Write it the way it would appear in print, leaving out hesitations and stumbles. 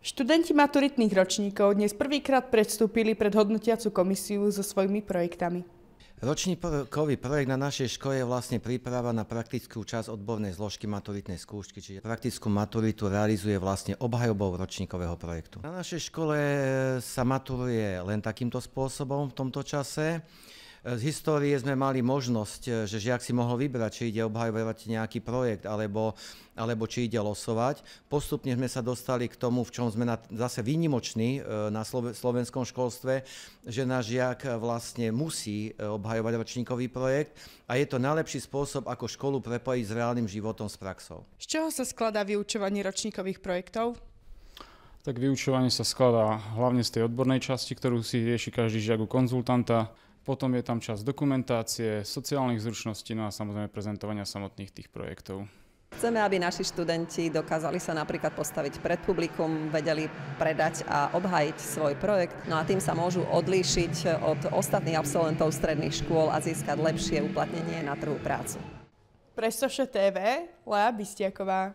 Študenti maturitných ročníkov dnes prvýkrát predstúpili pred hodnotiacu komisiu so svojimi projektami. Ročníkový projekt na našej škole je vlastne príprava na praktickú časť odbornej zložky maturitnej skúšky, čiže praktickú maturitu realizuje vlastne obhajobou ročníkového projektu. Na našej škole sa maturuje len takýmto spôsobom v tomto čase. Z histórie sme mali možnosť, že žiak si mohol vybrať, či ide obhajovať nejaký projekt, alebo či ide losovať. Postupne sme sa dostali k tomu, v čom sme zase výnimoční na slovenskom školstve, že náš žiak vlastne musí obhajovať ročníkový projekt a je to najlepší spôsob, ako školu prepojiť s reálnym životom, s praxou. Z čoho sa skladá vyučovanie ročníkových projektov? Tak vyučovanie sa skladá hlavne z tej odbornej časti, ktorú si rieši každý žiak u konzultanta. Potom je tam časť dokumentácie, sociálnych zručností, no a samozrejme prezentovania samotných tých projektov. Chceme, aby naši študenti dokázali sa napríklad postaviť pred publikum, vedeli predať a obhájiť svoj projekt, no a tým sa môžu odlíšiť od ostatných absolventov stredných škôl a získať lepšie uplatnenie na trhu práce. Pre Soše TV, Lea Bistiaková.